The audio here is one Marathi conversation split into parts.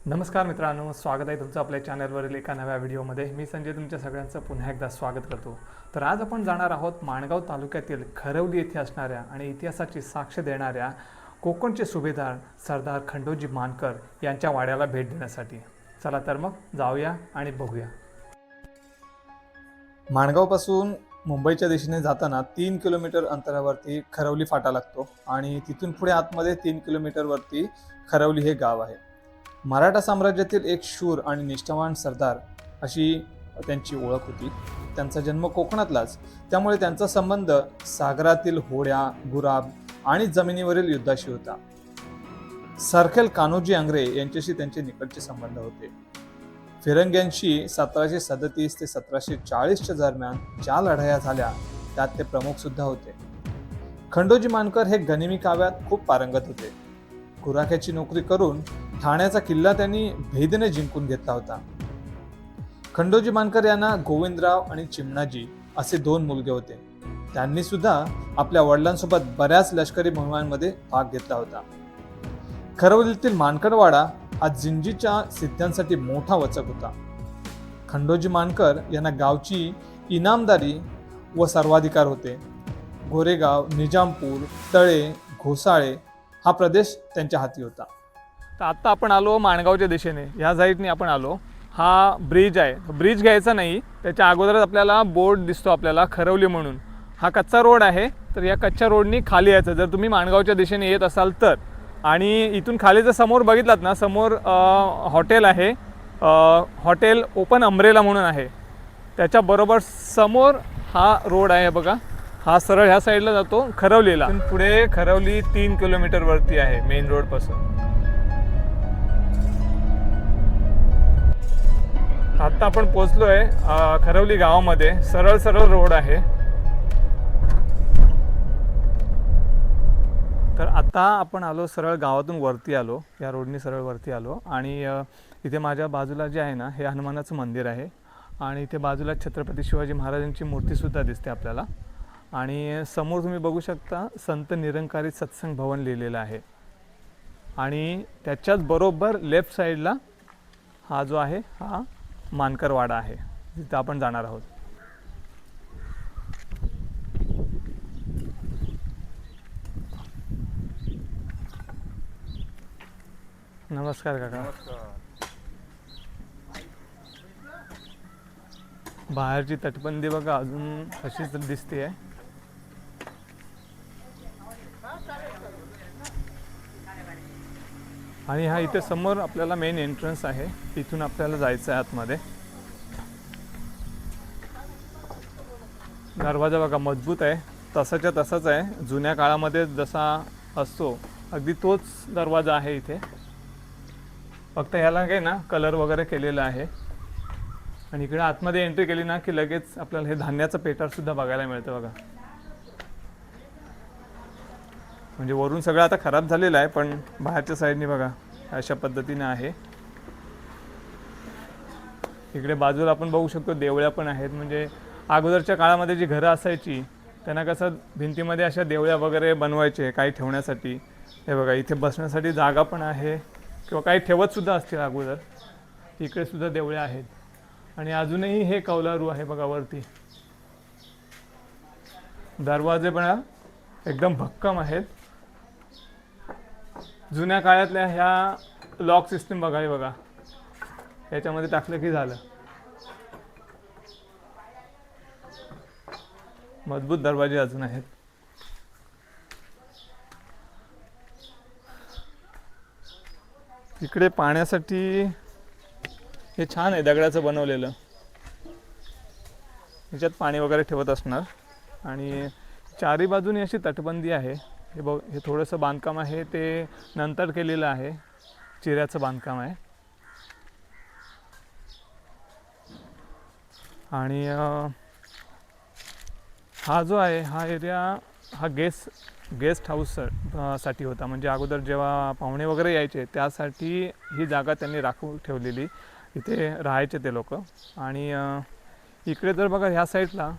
नमस्कार मित्रांनो, स्वागत आहे तुमचं आपल्या चॅनलवरील एका नव्या व्हिडिओमध्ये। मी संजय तुमच्या सगळ्यांचं पुन्हा एकदा स्वागत करतो। तर आज आपण जाणार आहोत माणगाव तालुक्यातील खरवली येथे असणाऱ्या आणि इतिहासाची साक्ष देणाऱ्या कोकणचे सुभेदार सरदार खंडोजी मानकर यांच्या वाड्याला भेट देण्यासाठी। चला तर मग जाऊया आणि बघूया। माणगावपासून मुंबईच्या दिशेने जाताना 3 किलोमीटर अंतरावरती खरवली फाटा लागतो आणि तिथून पुढे आतमध्ये 3 किलोमीटरवरती खरवली हे गाव आहे। मराठा साम्राज्यातील एक शूर आणि निष्ठावान सरदार अशी त्यांची ओळख होती। त्यांचा जन्म कोकणातलाच, त्यामुळे त्यांचा संबंध सागरातील होड्या, गुराब आणि जमिनीवरील युद्धाशी होता। सरखेल कान्होजी आंग्रे यांच्याशी त्यांचे निकटचे संबंध होते। फिरंग्यांशी 1737 ते 1740च्या दरम्यान ज्या लढाया झाल्या त्यात ते प्रमुख सुद्धा होते। खंडोजी मानकर हे गनिमी काव्यात खूप पारंगत होते। गुराख्याची नोकरी करून ठाण्याचा किल्ला त्यांनी भेदीने जिंकून घेतला होता। खंडोजी मानकर यांना गोविंदराव आणि चिमणाजी असे 2 मुलगे होते। त्यांनी सुद्धा आपल्या वडिलांसोबत बऱ्याच लष्करी मोहिमांमध्ये भाग घेतला होता। खरवलीतील मानकरवाडा हा जिंजीच्या सिद्ध्यांसाठी मोठा वचक होता। खंडोजी मानकर यांना गावची इनामदारी व सर्वाधिकार होते। गोरेगाव, निजामपूर, तळे, घोसाळे हा प्रदेश त्यांच्या हाती होता। तर आता आपण आलो माणगावच्या दिशेने, या साईडने आपण आलो। हा ब्रिज आहे, ब्रिज घ्यायचा नाही, त्याच्या अगोदरच आपल्याला बोर्ड दिसतो आपल्याला खरवली म्हणून। हा कच्चा रोड आहे, तर या कच्च्या रोडनी खाली यायचं जर तुम्ही माणगावच्या दिशेने येत असाल तर। आणि इथून खाली जर समोर बघितलात ना, समोर हॉटेल आहे, हॉटेल ओपन अम्ब्रेला म्हणून आहे। त्याच्याबरोबर समोर हा रोड आहे बघा, हा सरळ ह्या साईडला जातो खरवलीला। पुढे खरवली 3 किलोमीटरवरती आहे मेन रोडपासून। आता आपण पोहोचलोय खरवली गावामध्ये। सरळ सरळ रोड आहे। तर आता आपण आलो सरळ गावातून वरती आलो, या रोडनी सरळ वरती आलो। आणि इथे माझ्या बाजूला जे आहे ना, हे हनुमानाचं मंदिर आहे आणि इथे बाजूला छत्रपती शिवाजी महाराजांची मूर्तीसुद्धा दिसते आपल्याला। आणि समोर तुम्ही बघू शकता संत निरंकारी सत्संग भवन लिहिलेलं आहे। आणि त्याच्याच बरोबर लेफ्ट साईडला हा जो आहे हा मानकरवाडा आहे, जिथे आपण जाणार आहोत। नमस्कार काका। बाहेरची तटबंदी बघा अजून अशीच दिसते आहे। आणि हा इथे समोर आपल्याला मेन एंट्रन्स आहे, इथून आपल्याला जायचं आहे आतमध्ये। दरवाजा बघा मजबूत आहे, तसाच्या तसाच आहे, जुन्या काळामध्ये जसा असतो अगदी तोच दरवाजा आहे इथे। फक्त ह्याला काय ना कलर वगैरे केलेला आहे। आणि इकडे आतमध्ये एंट्री केली ना की लगेच आपल्याला हे धान्याचं पेटार सुद्धा बघायला मिळतं बघा। म्हणजे वरून सगळं आता खराब झालेलं आहे, पण बाहेरच्या साईडने बघा अशा पद्धतीने आहे। इकडे बाजूला आपण बघू शकतो देवळ्या पण आहेत। म्हणजे अगोदरच्या काळामध्ये जी घरं असायची त्यांना कसं भिंतीमध्ये अशा देवळ्या वगैरे बनवायचे काही ठेवण्यासाठी। हे बघा इथे बसण्यासाठी जागा पण आहे, किंवा काही ठेवत सुद्धा असतील अगोदर। इकडे सुद्धा देवळ्या आहेत आणि अजूनही हे कौलारू आहे बघा वरती। दरवाजे पण एकदम भक्कम आहेत। जुन्या काळातल्या ह्या लॉक सिस्टम बघा, हे बघा याच्यामध्ये टाकलं की झालं। मजबूत दरवाजे अजून आहेत। इकडे पाण्यासाठी हे छान आहे, दगडाचं बनवलेलं, ह्याच्यात पाणी वगैरे ठेवत असणार। आणि चारी बाजूनी अशी तटबंदी आहे। हे थोडंसं बांधकाम आहे, ते नंतर केलेलं आहे, चिऱ्याचं बांधकाम आहे। आणि हा जो आहे हा एरिया हा गेस्ट हाऊस साठी होता। म्हणजे अगोदर जेव्हा पाहुणे वगैरे यायचे त्यासाठी ही जागा त्यांनी राखून ठेवलेली, इथे राहायचे ते लोक। आणि इकडे जर बघा ह्या साईडला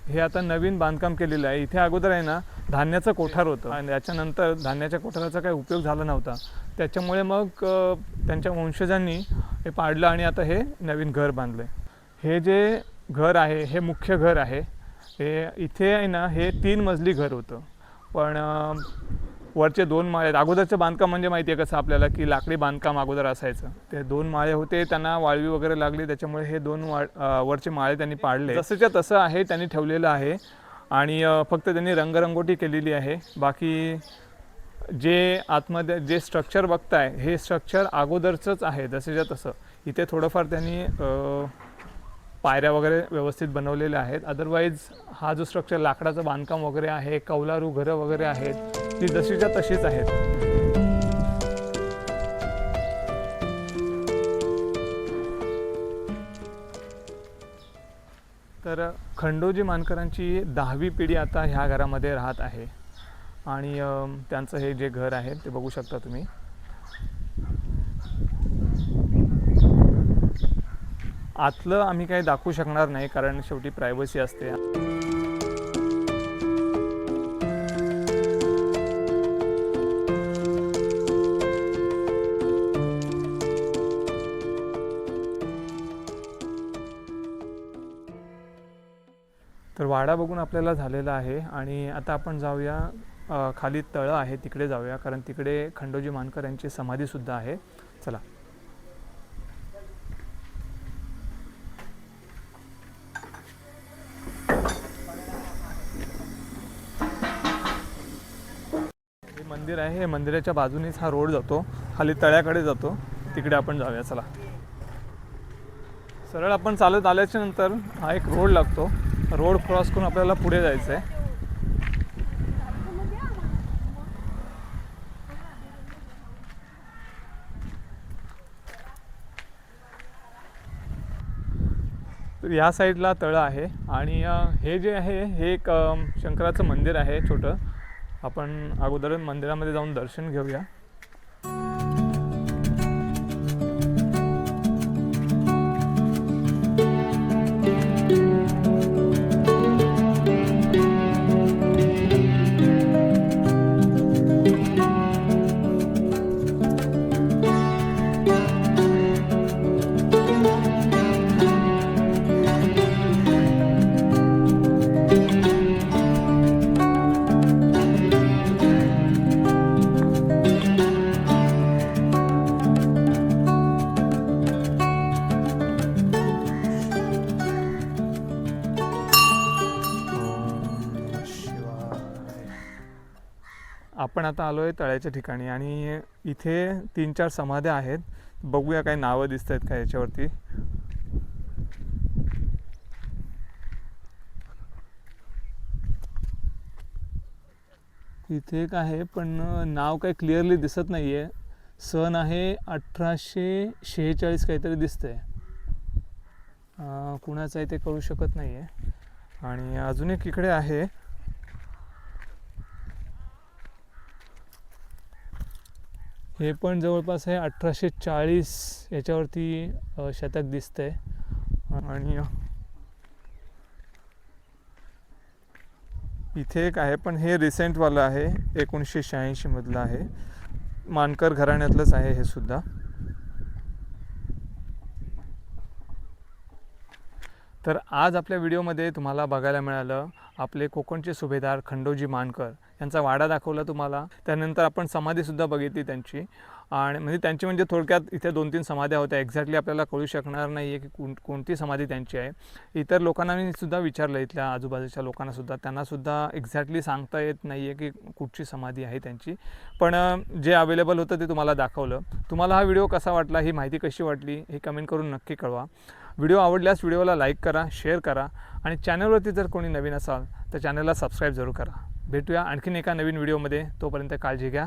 हे आता नवीन बांधकाम केलेलं आहे. इथे अगोदर आहे ना धान्याचं कोठार होतं आणि त्याच्यानंतर धान्याच्या कोठाराचा काही उपयोग झाला नव्हता, त्याच्यामुळे मग त्यांच्या वंशजांनी हे पाडलं आणि आता हे नवीन घर बांधलं आहे. हे जे घर आहे हे मुख्य घर आहे. हे इथे आहे ना हे 3 मजली घर होतं, पण वरचे 2 माळे, अगोदरचं बांधकाम म्हणजे माहिती आहे कसं आपल्याला की लाकडी बांधकाम अगोदर असायचं, ते 2 माळे होते, त्यांना वाळवी वगैरे लागली, त्याच्यामुळे हे 2 वरचे माळे त्यांनी पाडले. जसंच्या तसं आहे त्यांनी ठेवलेलं आहे आणि फक्त त्यांनी रंगरंगोटी केलेली आहे. बाकी जे आतमध्ये जे स्ट्रक्चर बघताय हे स्ट्रक्चर अगोदरचंच आहे जसंच्या तसं. इथे थोडंफार त्यांनी पायऱ्या वगैरे व्यवस्थित बनवलेल्या आहेत. अदरवाईज हा जो स्ट्रक्चर लाकडाचं बांधकाम वगैरे आहे, कौलारू घरं वगैरे आहेत, ती जशीच्या तशीच आहेत. तर खंडोजी मानकरांची 10वी पिढी आता ह्या घरामध्ये राहत आहे आणि त्यांचं हे जे घर आहे ते बघू शकता तुम्ही. आतलं आम्ही काही दाखवू शकणार नाही कारण शेवटी प्रायव्हसी असते. तर वाडा बघून आपल्याला झालेला आहे आणि आता आपण जाऊया खाली तळं आहे तिकडे जाऊया, कारण तिकडे खंडोजी मानकर यांची समाधीसुद्धा आहे. चला. हे मंदिर आहे, हे मंदिराच्या बाजूनेच हा रोड जातो, खाली तळ्याकडे जातो, तिकडे आपण जाऊया. चला. सरळ आपण चालत आल्याच्या नंतर हा एक रोड लागतो, रोड क्रॉस करून आपल्याला पुढे जायचं आहे. तर या साईडला तळं आहे आणि हे जे आहे हे एक शंकराचं मंदिर आहे छोटं. आपण अगोदर मंदिरामध्ये जाऊन दर्शन घेऊया. आपण आता आलो आहे तळ्याच्या ठिकाणी आणि इथे 3-4 समाध्या आहेत. बघूया काय नावं दिसत आहेत का याच्यावरती. इथे एक आहे पण नाव काही क्लिअरली दिसत नाही आहे. सन आहे 1846 काहीतरी दिसतंय. कुणाचं आहे ते कळू शकत नाही आहे. आणि अजून एक इकडे आहे, हे पण जवळपास आहे 1840 याच्यावरती शतक दिसतंय. आणि इथे एक आहे पण हे रिसेंटवालं आहे, 1986 मधलं आहे. मानकर घराण्यातलंच आहे हे सुद्धा. तर आज आपल्या व्हिडिओमध्ये तुम्हाला बघायला मिळालं आपले कोकणचे सुभेदार खंडोजी मानकर यांचा वाडा दाखवला तुम्हाला. त्यानंतर आपण समाधीसुद्धा बघितली त्यांची, आणि म्हणजे त्यांची म्हणजे थोडक्यात इथे 2-3 समाध्या होत्या. एक्झॅक्टली आपल्याला कळू शकणार नाही आहे की कोणती समाधी त्यांची आहे. इतर लोकांना मी सुद्धा विचारलं, इथल्या आजूबाजूच्या लोकांनासुद्धा, त्यांनासुद्धा एक्झॅक्टली सांगता येत नाही आहे की कुठची समाधी आहे त्यांची. पण जे अवेलेबल होतं ते तुम्हाला दाखवलं. तुम्हाला हा व्हिडिओ कसा वाटला, ही माहिती कशी वाटली हे कमेंट करून नक्की कळवा. व्हिडिओ आवडल्यास व्हिडिओला लाईक करा, शेअर करा आणि चॅनलवरती जर कोणी नवीन असाल तर चॅनलला सबस्क्राईब जरूर करा. भेटूया आणखीन एका नवीन व्हिडिओमध्ये. तोपर्यंत काळजी घ्या.